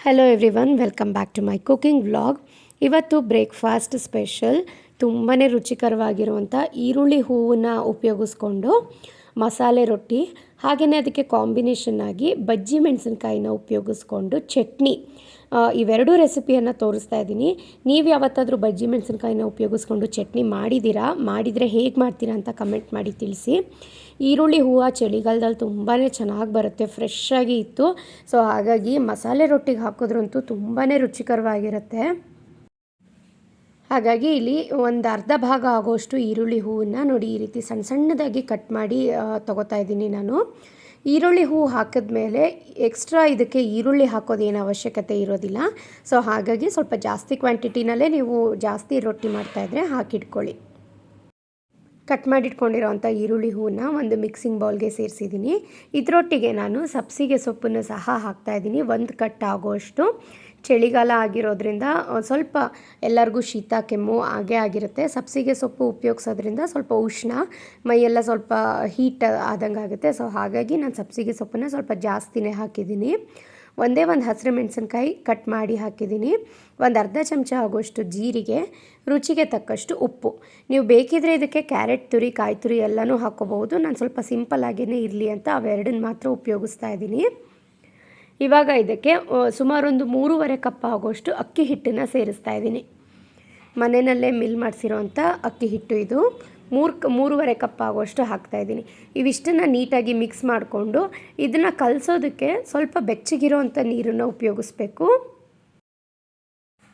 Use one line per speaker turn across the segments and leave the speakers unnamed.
Hello everyone, welcome back to my cooking vlog. ಇವತ್ತು breakfast special ತುಂಬಾ ರುಚಿಕರವಾಗಿರುವಂಥ ಈರುಳ್ಳಿ ಹೂವನ್ನು ಉಪಯೋಗಿಸ್ಕೊಂಡು ಮಸಾಲೆ ರೊಟ್ಟಿ, ಹಾಗೆಯೇ ಅದಕ್ಕೆ ಕಾಂಬಿನೇಷನ್ ಆಗಿ ಬಜ್ಜಿ ಮೆಣಸಿನ್ಕಾಯಿನ ಉಪಯೋಗಿಸ್ಕೊಂಡು ಚಟ್ನಿ, ಇವೆರಡೂ ರೆಸಿಪಿಯನ್ನು ತೋರಿಸ್ತಾ ಇದ್ದೀನಿ. ನೀವು ಯಾವತ್ತಾದರೂ ಬಜ್ಜಿ ಮೆಣಸಿನ್ಕಾಯಿನ ಉಪಯೋಗಿಸ್ಕೊಂಡು ಚಟ್ನಿ ಮಾಡಿದ್ದೀರಾ? ಮಾಡಿದರೆ ಹೇಗೆ ಮಾಡ್ತೀರಾ ಅಂತ ಕಮೆಂಟ್ ಮಾಡಿ ತಿಳಿಸಿ. ಈರುಳ್ಳಿ ಹೂವು ಚಳಿಗಾಲದಲ್ಲಿ ತುಂಬಾ ಚೆನ್ನಾಗಿ ಬರುತ್ತೆ, ಫ್ರೆಶ್ ಆಗಿ ಇತ್ತು. ಸೊ ಹಾಗಾಗಿ ಮಸಾಲೆ ರೊಟ್ಟಿಗೆ ಹಾಕಿದ್ರಂತೂ ತುಂಬಾ ರುಚಿಕರವಾಗಿರುತ್ತೆ. ಹಾಗಾಗಿ ಇಲ್ಲಿ ಒಂದು ಅರ್ಧ ಭಾಗ ಆಗೋಷ್ಟು ಈರುಳ್ಳಿ ಹೂವನ್ನು ನೋಡಿ ಈ ರೀತಿ ಸಣ್ಣ ಸಣ್ಣದಾಗಿ ಕಟ್ ಮಾಡಿ ತೊಗೋತಾ ಇದ್ದೀನಿ ನಾನು. ಈರುಳ್ಳಿ ಹೂವು ಹಾಕಿದ್ಮೇಲೆ ಎಕ್ಸ್ಟ್ರಾ ಇದಕ್ಕೆ ಈರುಳ್ಳಿ ಹಾಕೋದೇನು ಅವಶ್ಯಕತೆ ಇರೋದಿಲ್ಲ. ಸೊ ಹಾಗಾಗಿ ಸ್ವಲ್ಪ ಜಾಸ್ತಿ ಕ್ವಾಂಟಿಟಿನಲ್ಲೇ ನೀವು ಜಾಸ್ತಿ ರೊಟ್ಟಿ ಮಾಡ್ತಾಯಿದ್ರೆ ಹಾಕಿಟ್ಕೊಳ್ಳಿ. ಕಟ್ ಮಾಡಿಟ್ಕೊಂಡಿರೋವಂಥ ಈರುಳ್ಳಿ ಹೂವನ್ನು ಒಂದು ಮಿಕ್ಸಿಂಗ್ ಬೌಲ್ಗೆ ಸೇರಿಸಿದ್ದೀನಿ. ಇದರೊಟ್ಟಿಗೆ ನಾನು ಸಬ್ಸಿಗೆ ಸೊಪ್ಪನ್ನು ಸಹ ಹಾಕ್ತಾಯಿದ್ದೀನಿ, ಒಂದು ಕಟ್ ಆಗೋಷ್ಟು. ಚಳಿಗಾಲ ಆಗಿರೋದ್ರಿಂದ ಸ್ವಲ್ಪ ಎಲ್ಲರಿಗೂ ಶೀತ ಕೆಮ್ಮು ಹಾಗೇ ಆಗಿರುತ್ತೆ. ಸಬ್ಸಿಗೆ ಸೊಪ್ಪು ಉಪಯೋಗಿಸೋದ್ರಿಂದ ಸ್ವಲ್ಪ ಉಷ್ಣ, ಮೈಯೆಲ್ಲ ಸ್ವಲ್ಪ ಹೀಟ್ ಆದಂಗೆ ಆಗುತ್ತೆ. ಸೊ ಹಾಗಾಗಿ ನಾನು ಸಬ್ಸಿಗೆ ಸೊಪ್ಪನ್ನು ಸ್ವಲ್ಪ ಜಾಸ್ತಿನೇ ಹಾಕಿದ್ದೀನಿ. ಒಂದೇ ಒಂದು ಹಸಿರು ಮೆಣಸಿನ್ಕಾಯಿ ಕಟ್ ಮಾಡಿ ಹಾಕಿದ್ದೀನಿ. ಒಂದು ಅರ್ಧ ಚಮಚ ಆಗೋಷ್ಟು ಜೀರಿಗೆ, ರುಚಿಗೆ ತಕ್ಕಷ್ಟು ಉಪ್ಪು. ನೀವು ಬೇಕಿದ್ರೆ ಇದಕ್ಕೆ ಕ್ಯಾರೆಟ್ ತುರಿ, ಕಾಯಿ ತುರಿ ಎಲ್ಲನೂ ಹಾಕ್ಕೋಬಹುದು. ನಾನು ಸ್ವಲ್ಪ ಸಿಂಪಲ್ಲಾಗೇ ಇರಲಿ ಅಂತ ಅವೆರಡನ್ನ ಮಾತ್ರ ಉಪಯೋಗಿಸ್ತಾ ಇದ್ದೀನಿ. ಇವಾಗ ಇದಕ್ಕೆ ಸುಮಾರೊಂದು 3.5 ಕಪ್ ಆಗೋಷ್ಟು ಅಕ್ಕಿ ಹಿಟ್ಟನ್ನು ಸೇರಿಸ್ತಾ ಇದ್ದೀನಿ. ಮನೆಯಲ್ಲೇ ಮಿಲ್ ಮಾಡಿಸಿರೋವಂಥ ಅಕ್ಕಿ ಹಿಟ್ಟು ಇದು. 3.5 ಕಪ್ ಆಗೋಷ್ಟು ಹಾಕ್ತಾಯಿದ್ದೀನಿ. ಇವಿಷ್ಟನ್ನು ನೀಟಾಗಿ ಮಿಕ್ಸ್ ಮಾಡಿಕೊಂಡು ಇದನ್ನು ಕಲಸೋದಕ್ಕೆ ಸ್ವಲ್ಪ ಬೆಚ್ಚಗಿರೋವಂಥ ನೀರನ್ನು ಉಪಯೋಗಿಸ್ಬೇಕು.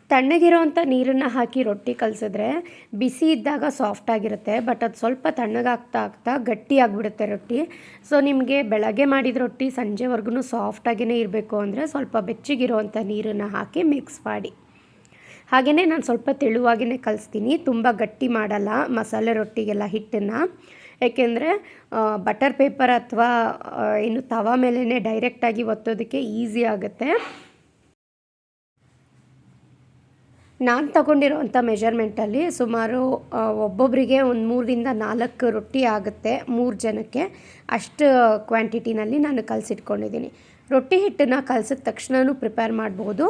ತಣ್ಣಗಿರೋವಂಥ ನೀರನ್ನು ಹಾಕಿ ರೊಟ್ಟಿ ಕಲಸಿದ್ರೆ ಬಿಸಿ ಇದ್ದಾಗ ಸಾಫ್ಟಾಗಿರುತ್ತೆ, ಬಟ್ ಅದು ಸ್ವಲ್ಪ ತಣ್ಣಗಾಗ್ತಾ ಆಗ್ತಾ ಗಟ್ಟಿಯಾಗಿಬಿಡುತ್ತೆ ರೊಟ್ಟಿ. ಸೊ ನಿಮಗೆ ಬೆಳಗ್ಗೆ ಮಾಡಿದ ರೊಟ್ಟಿ ಸಂಜೆವರೆಗೂ ಸಾಫ್ಟಾಗೇ ಇರಬೇಕು ಅಂದರೆ ಸ್ವಲ್ಪ ಬೆಚ್ಚಗಿರೋವಂಥ ನೀರನ್ನು ಹಾಕಿ ಮಿಕ್ಸ್ ಮಾಡಿ. ಹಾಗೆಯೇ ನಾನು ಸ್ವಲ್ಪ ತೆಳುವಾಗಿಯೇ ಕಲಿಸ್ತೀನಿ, ತುಂಬ ಗಟ್ಟಿ ಮಾಡಲ್ಲ ಮಸಾಲೆ ರೊಟ್ಟಿಗೆಲ್ಲ ಹಿಟ್ಟನ್ನು. ಏಕೆಂದರೆ ಬಟರ್ ಪೇಪರ್ ಅಥವಾ ಇನ್ನು ತವಾ ಮೇಲೇ ಡೈರೆಕ್ಟಾಗಿ ಒತ್ತೋದಕ್ಕೆ ಈಸಿ ಆಗುತ್ತೆ. ನಾನು ತಗೊಂಡಿರೋವಂಥ ಮೆಜರ್ಮೆಂಟಲ್ಲಿ ಸುಮಾರು ಒಬ್ಬೊಬ್ಬರಿಗೆ ಒಂದು 3ರಿಂದ 4 ರೊಟ್ಟಿ ಆಗುತ್ತೆ, 3 ಜನಕ್ಕೆ. ಅಷ್ಟು ಕ್ವಾಂಟಿಟಿನಲ್ಲಿ ನಾನು ಕಲಸಿಟ್ಕೊಂಡಿದ್ದೀನಿ. ರೊಟ್ಟಿ ಹಿಟ್ಟನ್ನು ಕಲಸಿದ ತಕ್ಷಣವೂ ಪ್ರಿಪೇರ್ ಮಾಡ್ಬೋದು,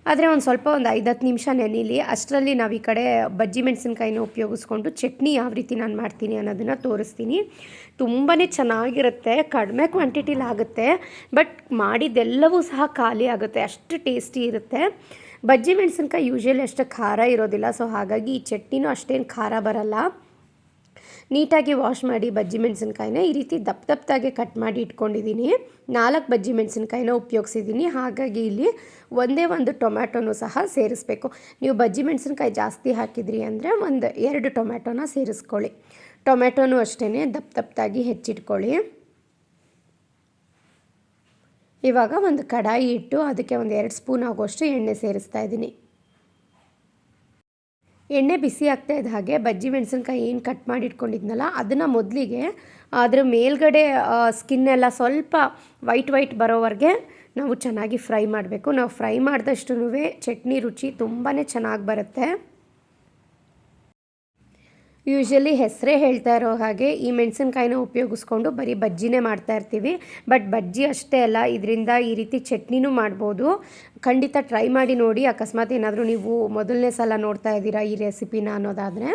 ಆದರೆ ಒಂದು ಸ್ವಲ್ಪ ಒಂದು 5-10 ನಿಮಿಷ ನೆನೀಲಿ. ಅಷ್ಟರಲ್ಲಿ ನಾವು ಈ ಕಡೆ ಬಜ್ಜಿ ಮೆಣಸಿನ್ಕಾಯಿನ ಉಪಯೋಗಿಸ್ಕೊಂಡು ಚಟ್ನಿ ಯಾವ ರೀತಿ ನಾನು ಮಾಡ್ತೀನಿ ಅನ್ನೋದನ್ನು ತೋರಿಸ್ತೀನಿ. ತುಂಬಾ ಚೆನ್ನಾಗಿರುತ್ತೆ, ಕಡಿಮೆ ಕ್ವಾಂಟಿಟಿಲಿ ಆಗುತ್ತೆ, ಬಟ್ ಮಾಡಿದ್ದೆಲ್ಲವೂ ಸಹ ಖಾಲಿ ಆಗುತ್ತೆ, ಅಷ್ಟು ಟೇಸ್ಟಿ ಇರುತ್ತೆ. ಬಜ್ಜಿ ಮೆಣಸಿನ್ಕಾಯಿ ಯೂಶ್ವಲಿ ಅಷ್ಟು ಖಾರ ಇರೋದಿಲ್ಲ, ಸೊ ಹಾಗಾಗಿ ಈ ಚಟ್ನಿನೂ ಅಷ್ಟೇನು ಖಾರ ಬರಲ್ಲ. ನೀಟಾಗಿ ವಾಶ್ ಮಾಡಿ ಬಜ್ಜಿ ಮೆಣಸಿನ್ಕಾಯಿನ ಈ ರೀತಿ ದಪ್ಪದಾಗೆ ಕಟ್ ಮಾಡಿ ಇಟ್ಕೊಂಡಿದ್ದೀನಿ. 4 ಬಜ್ಜಿ ಮೆಣಸಿನ್ಕಾಯಿನ ಉಪಯೋಗಿಸಿದ್ದೀನಿ. ಹಾಗಾಗಿ ಇಲ್ಲಿ ಒಂದೇ ಒಂದು ಟೊಮ್ಯಾಟೊನೂ ಸಹ ಸೇರಿಸ್ಬೇಕು. ನೀವು ಬಜ್ಜಿ ಮೆಣಸಿನ್ಕಾಯಿ ಜಾಸ್ತಿ ಹಾಕಿದ್ರಿ ಅಂದರೆ ಒಂದು 2 ಟೊಮ್ಯಾಟೊನ ಸೇರಿಸ್ಕೊಳ್ಳಿ. ಟೊಮ್ಯಾಟೊನೂ ಅಷ್ಟೇ ದಪ್ಪದಾಗಿ ಹೆಚ್ಚಿಟ್ಕೊಳ್ಳಿ. ಇವಾಗ ಒಂದು ಕಡಾಯಿ ಇಟ್ಟು ಅದಕ್ಕೆ ಒಂದು 2 ಸ್ಪೂನ್ ಆಗೋಷ್ಟು ಎಣ್ಣೆ ಸೇರಿಸ್ತಾ ಇದ್ದೀನಿ. ಎಣ್ಣೆ ಬಿಸಿ ಆಗ್ತಾ ಇದ್ದ ಹಾಗೆ ಬಜ್ಜಿ ಮೆಣಸಿನ್ಕಾಯಿ ಏನು ಕಟ್ ಮಾಡಿ ಇಟ್ಕೊಂಡಿದ್ನಲ್ಲ ಅದನ್ನು ಮೊದಲಿಗೆ ಅದರ ಮೇಲ್ಗಡೆ ಸ್ಕಿನ್ನೆಲ್ಲ ಸ್ವಲ್ಪ ವೈಟ್ ಬರೋವರೆಗೆ ನಾವು ಚೆನ್ನಾಗಿ ಫ್ರೈ ಮಾಡಬೇಕು. ನಾವು ಫ್ರೈ ಮಾಡಿದಷ್ಟು ಚಟ್ನಿ ರುಚಿ ತುಂಬಾ ಚೆನ್ನಾಗಿ ಬರುತ್ತೆ. ಯೂಶ್ವಲಿ ಹೆಸರೇ ಹೇಳ್ತಾ ಇರೋ ಹಾಗೆ ಈ ಮೆಣಸಿನ್ಕಾಯಿನ ಉಪಯೋಗಿಸ್ಕೊಂಡು ಬರೀ ಬಜ್ಜಿನೇ ಮಾಡ್ತಾ ಇರ್ತೀವಿ, ಬಟ್ ಬಜ್ಜಿ ಅಷ್ಟೇ ಅಲ್ಲ, ಇದರಿಂದ ಈ ರೀತಿ ಚಟ್ನಿನೂ ಮಾಡ್ಬೋದು. ಖಂಡಿತ ಟ್ರೈ ಮಾಡಿ ನೋಡಿ. ಅಕಸ್ಮಾತ್ ಏನಾದರೂ ನೀವು ಮೊದಲನೇ ಸಲ ನೋಡ್ತಾ ಇದ್ದೀರಾ ಈ ರೆಸಿಪಿನ ಅನ್ನೋದಾದರೆ.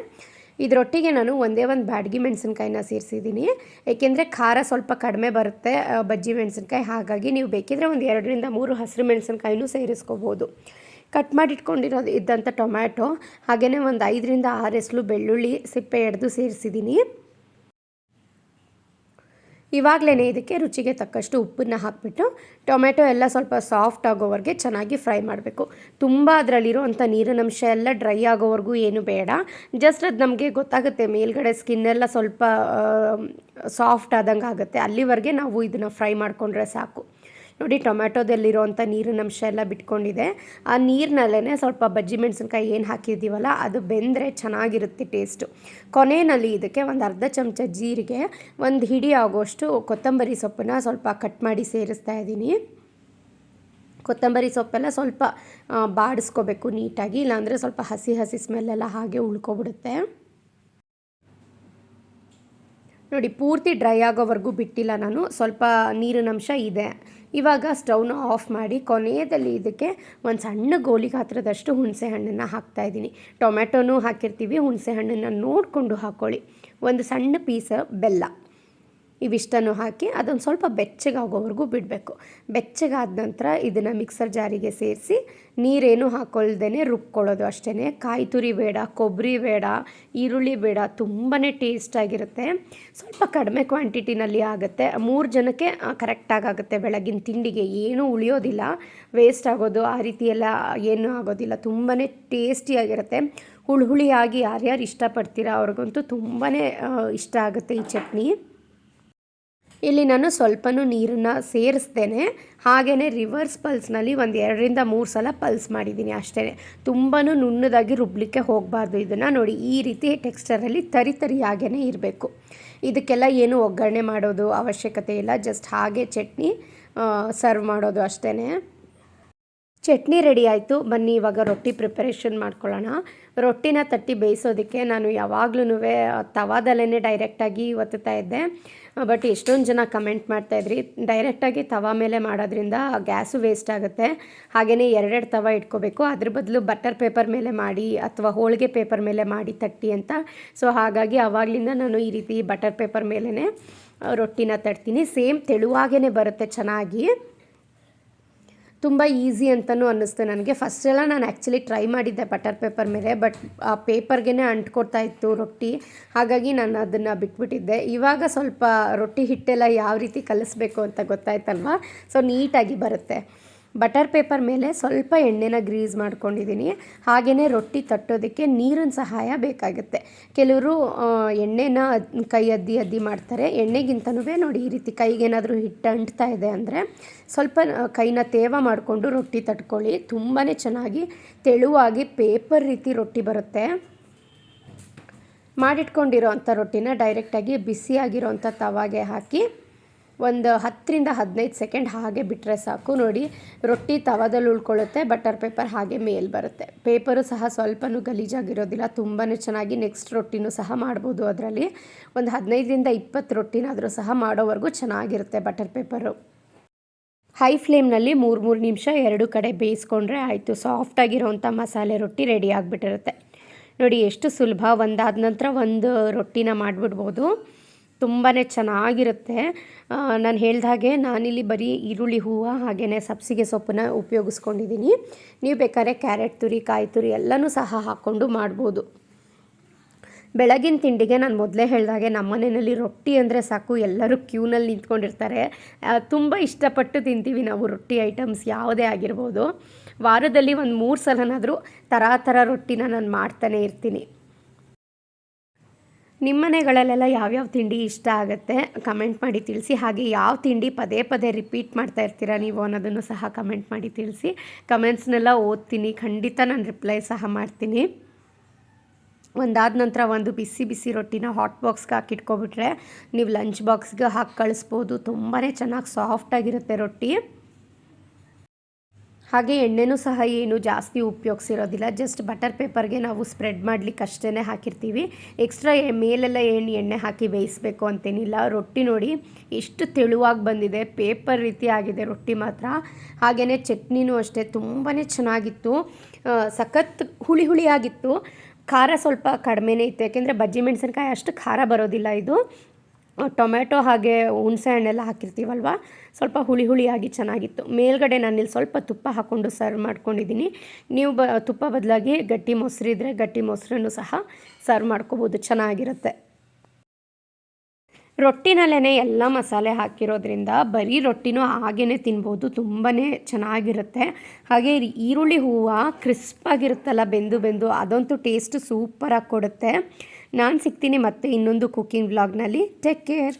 ಇದರೊಟ್ಟಿಗೆ ನಾನು ಒಂದೇ ಒಂದು ಬ್ಯಾಡಗಿ ಮೆಣಸಿನ್ಕಾಯಿನ ಸೇರಿಸಿದ್ದೀನಿ, ಏಕೆಂದರೆ ಖಾರ ಸ್ವಲ್ಪ ಕಡಿಮೆ ಬರುತ್ತೆ ಬಜ್ಜಿ ಮೆಣಸಿನ್ಕಾಯಿ. ಹಾಗಾಗಿ ನೀವು ಬೇಕಿದ್ರೆ ಒಂದು 2ರಿಂದ 3 ಹಸಿರು ಮೆಣಸಿನ್ಕಾಯಿನೂ ಸೇರಿಸ್ಕೋಬೋದು. ಕಟ್ ಮಾಡಿಟ್ಕೊಂಡಿರೋದು ಇದ್ದಂಥ ಟೊಮ್ಯಾಟೊ, ಹಾಗೆಯೇ ಒಂದು 5ರಿಂದ 6 ಎಸಳು ಬೆಳ್ಳುಳ್ಳಿ ಸಿಪ್ಪೆ ಎಡೆದು ಸೇರಿಸಿದ್ದೀನಿ. ಇವಾಗಲೇ ಇದಕ್ಕೆ ರುಚಿಗೆ ತಕ್ಕಷ್ಟು ಉಪ್ಪನ್ನು ಹಾಕಿಬಿಟ್ಟು ಟೊಮೆಟೊ ಎಲ್ಲ ಸ್ವಲ್ಪ ಸಾಫ್ಟ್ ಆಗೋವರೆಗೆ ಚೆನ್ನಾಗಿ ಫ್ರೈ ಮಾಡಬೇಕು. ತುಂಬ ಅದರಲ್ಲಿರೋವಂಥ ನೀರಿನಂಶ ಎಲ್ಲ ಡ್ರೈ ಆಗೋವರೆಗೂ ಏನು ಬೇಡ. ಜಸ್ಟ್ ಅದು ನಮಗೆ ಗೊತ್ತಾಗುತ್ತೆ, ಮೇಲ್ಗಡೆ ಸ್ಕಿನ್ನೆಲ್ಲ ಸ್ವಲ್ಪ ಸಾಫ್ಟ್ ಆದಂಗೆ ಆಗುತ್ತೆ, ಅಲ್ಲಿವರೆಗೆ ನಾವು ಇದನ್ನು ಫ್ರೈ ಮಾಡಿಕೊಂಡ್ರೆ ಸಾಕು. ನೋಡಿ, ಟೊಮ್ಯಾಟೊದಲ್ಲಿರೋವಂಥ ನೀರಿನಂಶ ಎಲ್ಲ ಬಿಟ್ಕೊಂಡಿದೆ. ಆ ನೀರಿನಲ್ಲೇ ಸ್ವಲ್ಪ ಬಜ್ಜಿ ಮೆಣಸಿನ್ಕಾಯಿ ಏನು ಹಾಕಿದ್ದೀವಲ್ಲ ಅದು ಬೆಂದರೆ ಚೆನ್ನಾಗಿರುತ್ತೆ ಟೇಸ್ಟು. ಕೊನೆಯಲ್ಲಿ ಇದಕ್ಕೆ ಒಂದು ಅರ್ಧ ಚಮಚ ಜೀರಿಗೆ, ಒಂದು ಹಿಡಿ ಆಗೋಷ್ಟು ಕೊತ್ತಂಬರಿ ಸೊಪ್ಪನ್ನು ಸ್ವಲ್ಪ ಕಟ್ ಮಾಡಿ ಸೇರಿಸ್ತಾ ಇದ್ದೀನಿ. ಕೊತ್ತಂಬರಿ ಸೊಪ್ಪೆಲ್ಲ ಸ್ವಲ್ಪ ಬಾಡಿಸ್ಕೋಬೇಕು ನೀಟಾಗಿ, ಇಲ್ಲಾಂದರೆ ಸ್ವಲ್ಪ ಹಸಿ ಸ್ಮೆಲ್ಲೆಲ್ಲ ಹಾಗೆ ಉಳ್ಕೊಬಿಡುತ್ತೆ. ನೋಡಿ, ಪೂರ್ತಿ ಡ್ರೈ ಆಗೋವರೆಗೂ ಬಿಟ್ಟಿಲ್ಲ ನಾನು, ಸ್ವಲ್ಪ ನೀರಿನಂಶ ಇದೆ. ಇವಾಗ ಸ್ಟವ್ನ ಆಫ್ ಮಾಡಿ ಕೊನೆಯದಲ್ಲಿ ಇದಕ್ಕೆ ಒಂದು ಸಣ್ಣ ಗೋಲಿ ಗಾತ್ರದಷ್ಟು ಹುಣಸೆ ಹಣ್ಣನ್ನು ಹಾಕ್ತಾಯಿದ್ದೀನಿ. ಟೊಮೆಟೊನೂ ಹಾಕಿರ್ತೀವಿ, ಹುಣಸೆ ಹಣ್ಣನ್ನು ನೋಡಿಕೊಂಡು ಹಾಕ್ಕೊಳ್ಳಿ. ಒಂದು ಸಣ್ಣ ಪೀಸ್ ಬೆಲ್ಲ, ಇವಿಷ್ಟನ್ನು ಹಾಕಿ ಅದೊಂದು ಸ್ವಲ್ಪ ಬೆಚ್ಚಗಾಗೋವರೆಗೂ ಬಿಡಬೇಕು. ಬೆಚ್ಚಗಾದ ನಂತರ ಇದನ್ನು ಮಿಕ್ಸರ್ ಜಾರಿಗೆ ಸೇರಿಸಿ ನೀರೇನು ಹಾಕ್ಕೊಳ್ದೇ ರುಬ್ಕೊಳ್ಳೋದು ಅಷ್ಟೇ. ಕಾಯಿ ತುರಿ ಬೇಡ, ಕೊಬ್ಬರಿ ಬೇಡ, ಈರುಳ್ಳಿ ಬೇಡ, ತುಂಬಾ ಟೇಸ್ಟಾಗಿರುತ್ತೆ. ಸ್ವಲ್ಪ ಕಡಿಮೆ ಕ್ವಾಂಟಿಟಿನಲ್ಲಿ ಆಗುತ್ತೆ. 3 ಜನಕ್ಕೆ ಕರೆಕ್ಟಾಗುತ್ತೆ. ಬೆಳಗಿನ ತಿಂಡಿಗೆ ಏನೂ ಉಳಿಯೋದಿಲ್ಲ, ವೇಸ್ಟ್ ಆಗೋದು ಆ ರೀತಿ ಎಲ್ಲ ಏನೂ ಆಗೋದಿಲ್ಲ. ತುಂಬಾ ಟೇಸ್ಟಿಯಾಗಿರುತ್ತೆ. ಹುಳಿಯಾಗಿ ಯಾರ್ಯಾರು ಇಷ್ಟಪಡ್ತೀರಾ ಅವ್ರಿಗಂತೂ ತುಂಬಾ ಇಷ್ಟ ಆಗುತ್ತೆ ಈ ಚಟ್ನಿ. ಇಲ್ಲಿ ನಾನು ಸ್ವಲ್ಪನೂ ನೀರನ್ನು ಸೇರಿಸ್ದೇನೆ ಹಾಗೆಯೇ ರಿವರ್ಸ್ ಪಲ್ಸ್ನಲ್ಲಿ ಒಂದು 2ರಿಂದ 3 ಸಲ ಪಲ್ಸ್ ಮಾಡಿದ್ದೀನಿ ಅಷ್ಟೇ. ತುಂಬಾ ನುಣ್ಣದಾಗಿ ರುಬ್ಬಲಿಕ್ಕೆ ಹೋಗಬಾರ್ದು. ಇದನ್ನು ನೋಡಿ, ಈ ರೀತಿ ಟೆಕ್ಸ್ಚರಲ್ಲಿ ತರಿಯಾಗೇ ಇರಬೇಕು. ಇದಕ್ಕೆಲ್ಲ ಏನು ಒಗ್ಗರಣೆ ಮಾಡೋದು ಅವಶ್ಯಕತೆ ಇಲ್ಲ, ಜಸ್ಟ್ ಹಾಗೆ ಚಟ್ನಿ ಸರ್ವ್ ಮಾಡೋದು ಅಷ್ಟೇ. ಚಟ್ನಿ ರೆಡಿ ಆಯಿತು. ಬನ್ನಿ ಇವಾಗ ರೊಟ್ಟಿ ಪ್ರಿಪರೇಷನ್ ಮಾಡ್ಕೊಳ್ಳೋಣ. ರೊಟ್ಟಿನ ತಟ್ಟಿ ಬೇಯಿಸೋದಕ್ಕೆ ನಾನು ಯಾವಾಗ್ಲೂ ತವಾದಲ್ಲೇ ಡೈರೆಕ್ಟಾಗಿ ಒತ್ತುತ್ತಾ ಇದ್ದೆ. ಬಟ್ ಎಷ್ಟೊಂದು ಜನ ಕಮೆಂಟ್ ಮಾಡ್ತಾಯಿದ್ರಿ, ಡೈರೆಕ್ಟಾಗಿ ತವಾ ಮೇಲೆ ಮಾಡೋದ್ರಿಂದ ಗ್ಯಾಸು ವೇಸ್ಟ್ ಆಗುತ್ತೆ, ಹಾಗೆಯೇ 2 ತವ ಇಟ್ಕೋಬೇಕು, ಅದ್ರ ಬದಲು ಬಟರ್ ಪೇಪರ್ ಮೇಲೆ ಮಾಡಿ ಅಥವಾ ಹೋಳಿಗೆ ಪೇಪರ್ ಮೇಲೆ ಮಾಡಿ ತಟ್ಟಿ ಅಂತ. ಸೊ ಹಾಗಾಗಿ ಆವಾಗಲಿಂದ ನಾನು ಈ ರೀತಿ ಬಟರ್ ಪೇಪರ್ ಮೇಲೇ ರೊಟ್ಟಿನ ತಟ್ತೀನಿ. ಸೇಮ್ ತೆಳುವಾಗೇ ಬರುತ್ತೆ ಚೆನ್ನಾಗಿ. ತುಂಬ ಈಸಿ ಅಂತಲೂ ಅನ್ನಿಸ್ತು ನನಗೆ. ಫಸ್ಟೆಲ್ಲ ನಾನು ಆ್ಯಕ್ಚುಲಿ ಟ್ರೈ ಮಾಡಿದ್ದೆ ಬಟರ್ ಪೇಪರ್ ಮೇಲೆ, ಬಟ್ ಆ ಪೇಪರ್ಗೆ ಅಂಟ್ಕೊಡ್ತಾ ಇತ್ತು ರೊಟ್ಟಿ, ಹಾಗಾಗಿ ನಾನು ಅದನ್ನು ಬಿಟ್ಬಿಟ್ಟಿದ್ದೆ. ಇವಾಗ ಸ್ವಲ್ಪ ರೊಟ್ಟಿ ಹಿಟ್ಟೆಲ್ಲ ಯಾವ ರೀತಿ ಕಲಿಸ್ಬೇಕು ಅಂತ ಗೊತ್ತಾಯ್ತಲ್ವ, ಸೊ ನೀಟಾಗಿ ಬರುತ್ತೆ. ಬಟರ್ ಪೇಪರ್ ಮೇಲೆ ಸ್ವಲ್ಪ ಎಣ್ಣೆನ ಗ್ರೀಸ್ ಮಾಡ್ಕೊಂಡಿದ್ದೀನಿ. ಹಾಗೆಯೇ ರೊಟ್ಟಿ ತಟ್ಟೋದಕ್ಕೆ ನೀರಿನ ಸಹಾಯ ಬೇಕಾಗುತ್ತೆ. ಕೆಲವರು ಎಣ್ಣೆನ ಕೈ ಅದ್ದಿ ಮಾಡ್ತಾರೆ. ಎಣ್ಣೆಗಿಂತನೂ ನೋಡಿ ಈ ರೀತಿ ಕೈಗೇನಾದರೂ ಹಿಟ್ಟು ಅಂಟ್ತಾ ಇದೆ ಅಂದರೆ ಸ್ವಲ್ಪ ಕೈನ ತೇವ ಮಾಡಿಕೊಂಡು ರೊಟ್ಟಿ ತಟ್ಕೊಳ್ಳಿ. ತುಂಬಾ ಚೆನ್ನಾಗಿ ತೆಳುವಾಗಿ ಪೇಪರ್ ರೀತಿ ರೊಟ್ಟಿ ಬರುತ್ತೆ. ಮಾಡಿಟ್ಕೊಂಡಿರೋ ಅಂಥ ರೊಟ್ಟಿನ ಡೈರೆಕ್ಟಾಗಿ ಬಿಸಿಯಾಗಿರೋಂಥ ತವಾಗೆ ಹಾಕಿ ಒಂದು 10ರಿಂದ 15 ಸೆಕೆಂಡ್ ಹಾಗೆ ಬಿಟ್ಟರೆ ಸಾಕು. ನೋಡಿ, ರೊಟ್ಟಿ ತವಾದಲ್ಲಿ ಉಳ್ಕೊಳ್ಳುತ್ತೆ, ಬಟರ್ ಪೇಪರ್ ಹಾಗೆ ಮೇಲೆ ಬರುತ್ತೆ. ಪೇಪರು ಸಹ ಸ್ವಲ್ಪನೂ ಗಲೀಜಾಗಿರೋದಿಲ್ಲ, ತುಂಬಾ ಚೆನ್ನಾಗಿ ನೆಕ್ಸ್ಟ್ ರೊಟ್ಟಿನೂ ಸಹ ಮಾಡ್ಬೋದು. ಅದರಲ್ಲಿ ಒಂದು 15ರಿಂದ 20 ರೊಟ್ಟಿನಾದರೂ ಸಹ ಮಾಡೋವರೆಗೂ ಚೆನ್ನಾಗಿರುತ್ತೆ ಬಟರ್ ಪೇಪರು. ಹೈ ಫ್ಲೇಮ್ನಲ್ಲಿ 3 ನಿಮಿಷ 2 ಕಡೆ ಬೇಯಿಸ್ಕೊಂಡ್ರೆ ಆಯಿತು. ಸಾಫ್ಟಾಗಿರೋವಂಥ ಮಸಾಲೆ ರೊಟ್ಟಿ ರೆಡಿ ಆಗಿಬಿಟ್ಟಿರುತ್ತೆ. ನೋಡಿ ಎಷ್ಟು ಸುಲಭ, ಒಂದಾದ ನಂತರ ಒಂದು ರೊಟ್ಟಿನ ಮಾಡಿಬಿಡ್ಬೋದು. ತುಂಬಾ ಚೆನ್ನಾಗಿರುತ್ತೆ. ನಾನು ಹೇಳ್ದ ಹಾಗೆ ನಾನಿಲ್ಲಿ ಬರೀ ಈರುಳ್ಳಿ ಹೂವು ಹಾಗೆಯೇ ಸಬ್ಸಿಗೆ ಸೊಪ್ಪನ್ನ ಉಪಯೋಗಿಸ್ಕೊಂಡಿದ್ದೀನಿ. ನೀವು ಬೇಕಾದ್ರೆ ಕ್ಯಾರೆಟ್ ತುರಿ, ಕಾಯಿ ತುರಿ ಎಲ್ಲನೂ ಸಹ ಹಾಕ್ಕೊಂಡು ಮಾಡ್ಬೋದು. ಬೆಳಗಿನ ತಿಂಡಿಗೆ ನಾನು ಮೊದಲೇ ಹೇಳಿದಾಗೆ ನಮ್ಮ ಮನೆಯಲ್ಲಿ ರೊಟ್ಟಿ ಅಂದರೆ ಸಾಕು, ಎಲ್ಲರೂ ಕ್ಯೂನಲ್ಲಿ ನಿಂತ್ಕೊಂಡಿರ್ತಾರೆ. ತುಂಬ ಇಷ್ಟಪಟ್ಟು ತಿಂತೀವಿ ನಾವು ರೊಟ್ಟಿ ಐಟಮ್ಸ್ ಯಾವುದೇ ಆಗಿರ್ಬೋದು. ವಾರದಲ್ಲಿ ಒಂದು 3 ಸಲನಾದರೂ ಥರ ರೊಟ್ಟಿನ ನಾನು ಮಾಡ್ತಾನೆ ಇರ್ತೀನಿ. ನಿಮ್ಮ ಮನೆಗಳಲ್ಲೆಲ್ಲ ಯಾವ್ಯಾವ ತಿಂಡಿ ಇಷ್ಟ ಆಗುತ್ತೆ ಕಮೆಂಟ್ ಮಾಡಿ ತಿಳಿಸಿ. ಹಾಗೆ ಯಾವ ತಿಂಡಿ ಪದೇ ರಿಪೀಟ್ ಮಾಡ್ತಾ ಇರ್ತೀರಾ ನೀವು ಅನ್ನೋದನ್ನು ಸಹ ಕಮೆಂಟ್ ಮಾಡಿ ತಿಳಿಸಿ. ಕಮೆಂಟ್ಸ್ನೆಲ್ಲ ಓದ್ತೀನಿ, ಖಂಡಿತ ನಾನು ರಿಪ್ಲೈ ಸಹ ಮಾಡ್ತೀನಿ. ಒಂದಾದ ನಂತರ ಒಂದು ಬಿಸಿ ರೊಟ್ಟಿನ ಹಾಟ್ ಬಾಕ್ಸ್ಗೆ ಹಾಕಿಟ್ಕೊಬಿಟ್ರೆ ನೀವು ಲಂಚ್ ಬಾಕ್ಸ್ಗೆ ಹಾಕಿ ಕಳಿಸ್ಬೋದು. ತುಂಬಾ ಚೆನ್ನಾಗಿ ಸಾಫ್ಟಾಗಿರುತ್ತೆ ರೊಟ್ಟಿ. ಹಾಗೆ ಎಣ್ಣೆನೂ ಸಹ ಏನು ಜಾಸ್ತಿ ಉಪಯೋಗಿಸಿರೋದಿಲ್ಲ, ಜಸ್ಟ್ ಬಟರ್ ಪೇಪರ್ಗೆ ನಾವು ಸ್ಪ್ರೆಡ್ ಮಾಡಲಿಕ್ಕೆ ಅಷ್ಟೇ ಹಾಕಿರ್ತೀವಿ. ಎಕ್ಸ್ಟ್ರಾ ಮೇಲೆಲ್ಲ ಎಣ್ಣೆ ಹಾಕಿ ಬೇಯಿಸಬೇಕು ಅಂತೇನಿಲ್ಲ. ರೊಟ್ಟಿ ನೋಡಿ ಎಷ್ಟು ತೆಳುವಾಗಿ ಬಂದಿದೆ, ಪೇಪರ್ ರೀತಿ ಆಗಿದೆ ರೊಟ್ಟಿ ಮಾತ್ರ. ಹಾಗೆಯೇ ಚಟ್ನಿನೂ ಅಷ್ಟೇ ತುಂಬಾ ಚೆನ್ನಾಗಿತ್ತು, ಸಖತ್ ಹುಳಿಯಾಗಿತ್ತು. ಖಾರ ಸ್ವಲ್ಪ ಕಡಿಮೆನೇ ಇತ್ತು, ಯಾಕೆಂದರೆ ಬಜ್ಜಿ ಮೆಣಸಿನ್ಕಾಯಿ ಅಷ್ಟು ಖಾರ ಬರೋದಿಲ್ಲ. ಇದು ಟೊಮೆಟೊ ಹಾಗೆ ಹುಣಸೆ ಹಣ್ಣೆಲ್ಲ ಹಾಕಿರ್ತೀವಲ್ವ, ಸ್ವಲ್ಪ ಹುಳಿಯಾಗಿ ಚೆನ್ನಾಗಿತ್ತು. ಮೇಲ್ಗಡೆ ನಾನಿಲ್ಲಿ ಸ್ವಲ್ಪ ತುಪ್ಪ ಹಾಕ್ಕೊಂಡು ಸರ್ವ್ ಮಾಡ್ಕೊಂಡಿದ್ದೀನಿ. ನೀವು ತುಪ್ಪ ಬದಲಾಗಿ ಗಟ್ಟಿ ಮೊಸರು ಇದ್ದರೆ ಗಟ್ಟಿ ಮೊಸರನ್ನು ಸಹ ಸರ್ವ್ ಮಾಡ್ಕೋಬೋದು, ಚೆನ್ನಾಗಿರುತ್ತೆ. ರೊಟ್ಟಿನಲ್ಲೇ ಎಲ್ಲ ಮಸಾಲೆ ಹಾಕಿರೋದ್ರಿಂದ ಬರೀ ರೊಟ್ಟಿನೂ ಹಾಗೇ ತಿನ್ಬೋದು, ತುಂಬಾ ಚೆನ್ನಾಗಿರುತ್ತೆ. ಹಾಗೆ ಈರುಳ್ಳಿ ಹೂವು ಕ್ರಿಸ್ಪಾಗಿರುತ್ತಲ್ಲ ಬೆಂದು ಅದಂತೂ ಟೇಸ್ಟ್ ಸೂಪರಾಗಿ ಕೊಡುತ್ತೆ. ನಾನು ಸಿಗ್ತೀನಿ ಮತ್ತೆ ಇನ್ನೊಂದು ಕುಕ್ಕಿಂಗ್ ವ್ಲಾಗ್ನಲ್ಲಿ. Take care.